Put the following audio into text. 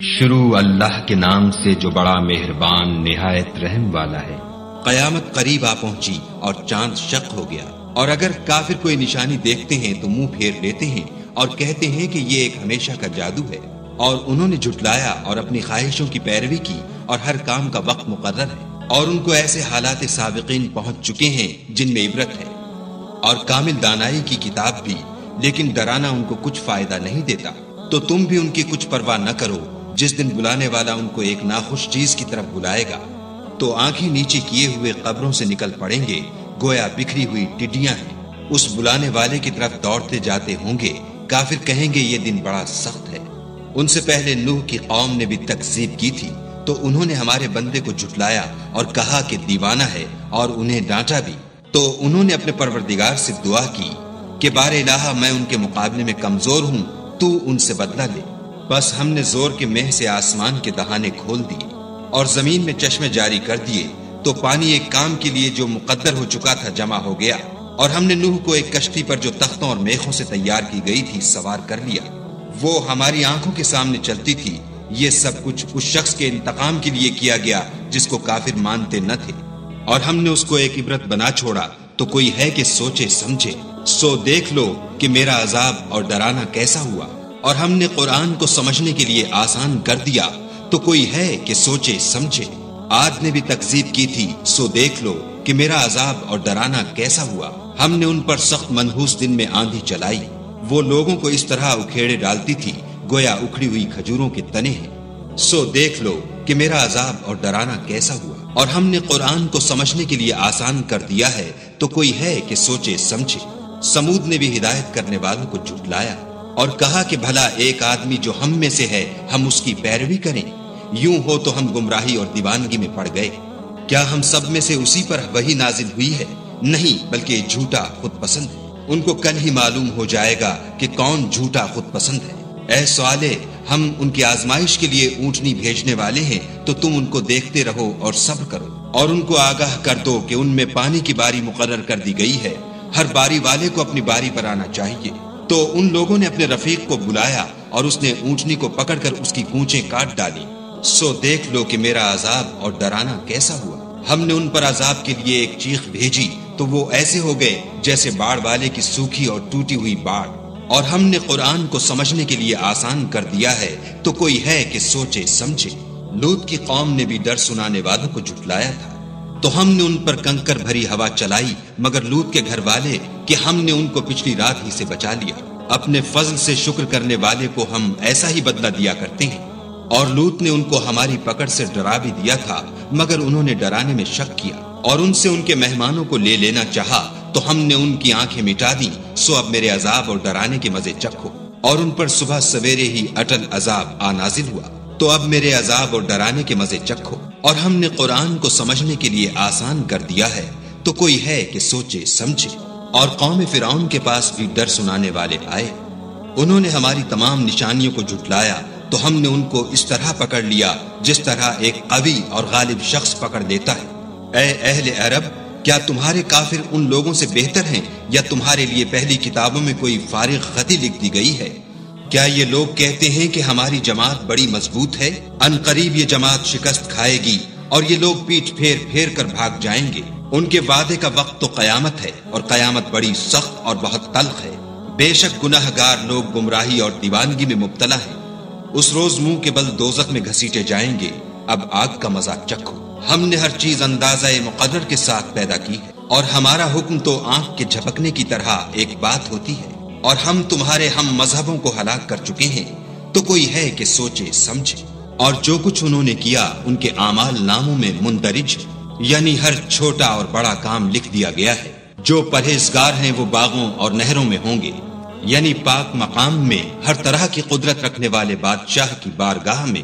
شروع اللہ کے نام سے جو بڑا مہربان نہایت رحم والا ہے۔ قیامت قریب آ پہنچی اور چاند شق ہو گیا، اور اگر کافر کوئی نشانی دیکھتے ہیں تو منہ پھیر لیتے ہیں اور کہتے ہیں کہ یہ ایک ہمیشہ کا جادو ہے، اور انہوں نے جھٹلایا اور اپنی خواہشوں کی پیروی کی، اور ہر کام کا وقت مقرر ہے، اور ان کو ایسے حالات سابقین پہنچ چکے ہیں جن میں عبرت ہے، اور کامل دانائی کی کتاب بھی، لیکن ڈرانا ان کو کچھ فائدہ نہیں دیتا۔ تو تم بھی ان کی کچھ پرواہ نہ کرو، جس دن بلانے والا ان کو ایک ناخوش چیز کی طرف بلائے گا تو آنکھیں نیچے کیے ہوئے قبروں سے نکل پڑیں گے، گویا بکھری ہوئی ٹڈیاں ہیں۔ اس بلانے والے کی طرف دوڑتے جاتے ہوں گے، کافر کہیں گے یہ دن بڑا سخت ہے۔ ان سے پہلے نوح کی قوم نے بھی تکذیب کی تھی، تو انہوں نے ہمارے بندے کو جھٹلایا اور کہا کہ دیوانہ ہے، اور انہیں ڈانٹا بھی۔ تو انہوں نے اپنے پروردگار سے دعا کی کہ بار الہ، میں ان کے مقابلے میں کمزور ہوں، تو ان سے بدلہ لے۔ بس ہم نے زور کے مہ سے آسمان کے دہانے کھول دیے اور زمین میں چشمے جاری کر دیے، تو پانی ایک کام کے لیے جو مقدر ہو چکا تھا جمع ہو گیا، اور ہم نے نوح کو ایک کشتی پر جو تختوں اور میخوں سے تیار کی گئی تھی سوار کر لیا۔ وہ ہماری آنکھوں کے سامنے چلتی تھی۔ یہ سب کچھ اس شخص کے انتقام کے لیے کیا گیا جس کو کافر مانتے نہ تھے، اور ہم نے اس کو ایک عبرت بنا چھوڑا۔ تو کوئی ہے کہ سوچے سمجھے؟ سو دیکھ لو کہ میرا عذاب اور ڈرانا کیسا ہوا، اور ہم نے قرآن کو سمجھنے کے لیے آسان کر دیا۔ تو کوئی ہے کہ سوچے سمجھے؟ عاد نے بھی تکذیب کی تھی، سو دیکھ لو کہ میرا عذاب اور ڈرانا کیسا ہوا۔ ہم نے ان پر سخت منحوس دن میں آندھی چلائی، وہ لوگوں کو اس طرح اکھیڑے ڈالتی تھی گویا اکھڑی ہوئی کھجوروں کے تنے ہیں۔ سو دیکھ لو کہ میرا عذاب اور ڈرانا کیسا ہوا، اور ہم نے قرآن کو سمجھنے کے لیے آسان کر دیا ہے۔ تو کوئی ہے کہ سوچے سمجھے؟ سمود نے بھی ہدایت کرنے والوں کو جھٹلایا اور کہا کہ بھلا ایک آدمی جو ہم میں سے ہے، ہم اس کی پیروی کریں؟ یوں ہو تو ہم گمراہی اور دیوانگی میں پڑ گئے۔ کیا ہم سب میں سے اسی پر وحی نازل ہوئی ہے؟ نہیں، بلکہ جھوٹا خود پسند ہے۔ ان کو کل ہی معلوم ہو جائے گا کہ کون جھوٹا خود پسند ہے۔ اے صالح، ہم ان کی آزمائش کے لیے اونٹنی بھیجنے والے ہیں، تو تم ان کو دیکھتے رہو اور صبر کرو، اور ان کو آگاہ کر دو کہ ان میں پانی کی باری مقرر کر دی گئی ہے، ہر باری والے کو اپنی باری پر آنا چاہیے۔ تو ان لوگوں نے اپنے رفیق کو بلایا اور اس نے اونٹنی کو پکڑ کر اس کی کونچیں کاٹ ڈالی۔ سو دیکھ لو کہ میرا عذاب اور ڈرانا کیسا ہوا۔ ہم نے ان پر عذاب کے لیے ایک چیخ بھیجی، تو وہ ایسے ہو گئے جیسے باڑ والے کی سوکھی اور ٹوٹی ہوئی باڑ۔ اور ہم نے قرآن کو سمجھنے کے لیے آسان کر دیا ہے، تو کوئی ہے کہ سوچے سمجھے؟ لوط کی قوم نے بھی ڈر سنانے والوں کو جھٹلایا تھا، تو ہم نے ان پر کنکر بھری ہوا چلائی، مگر لوط کے گھر والے کہ ہم نے ان کو پچھلی رات ہی سے بچا لیا۔ اپنے فضل سے شکر کرنے والے کو ہم ایسا ہی بدلہ دیا کرتے ہیں۔ اور لوط نے ان کو ہماری پکڑ سے ڈرا بھی دیا تھا، مگر انہوں نے ڈرانے میں شک کیا، اور ان سے ان کے مہمانوں کو لے لینا چاہا، تو ہم نے ان کی آنکھیں مٹا دیں۔ سو اب میرے عذاب اور ڈرانے کے مزے چکھو۔ اور ان پر صبح سویرے ہی اٹل عذاب آ نازل ہوا، تو اب میرے عذاب اور ڈرانے کے مزے چکھو۔ اور ہم نے قرآن کو سمجھنے کے لیے آسان کر دیا ہے، تو کوئی ہے کہ سوچے سمجھے؟ اور قوم فرعون کے پاس بھی ڈر سنانے والے آئے، انہوں نے ہماری تمام نشانیوں کو جھٹلایا، تو ہم نے ان کو اس طرح پکڑ لیا جس طرح ایک قوی اور غالب شخص پکڑ لیتا ہے۔ اے اہل عرب، کیا تمہارے کافر ان لوگوں سے بہتر ہیں، یا تمہارے لیے پہلی کتابوں میں کوئی فارغ خطی لکھ دی گئی ہے؟ کیا یہ لوگ کہتے ہیں کہ ہماری جماعت بڑی مضبوط ہے؟ ان قریب یہ جماعت شکست کھائے گی، اور یہ لوگ پیٹھ پھیر پھیر کر بھاگ جائیں گے۔ ان کے وعدے کا وقت تو قیامت ہے، اور قیامت بڑی سخت اور بہت تلخ ہے۔ بے شک گناہ گار لوگ گمراہی اور دیوانگی میں مبتلا ہیں۔ اس روز منہ کے بل دوزخ میں گھسیٹے جائیں گے۔ اب آگ کا مزہ چکھو۔ ہم نے ہر چیز اندازہ مقرر کے ساتھ پیدا کی ہے، اور ہمارا حکم تو آنکھ کے جھپکنے کی طرح ایک بات ہوتی ہے، اور ہم تمہارے ہم مذہبوں کو ہلاک کر چکے ہیں۔ تو کوئی ہے کہ سوچے سمجھے؟ اور جو کچھ انہوں نے کیا ان کے اعمال ناموں میں مندرج، یعنی ہر چھوٹا اور بڑا کام لکھ دیا گیا ہے۔ جو پرہیزگار ہیں وہ باغوں اور نہروں میں ہوں گے، یعنی پاک مقام میں ہر طرح کی قدرت رکھنے والے بادشاہ کی بارگاہ میں۔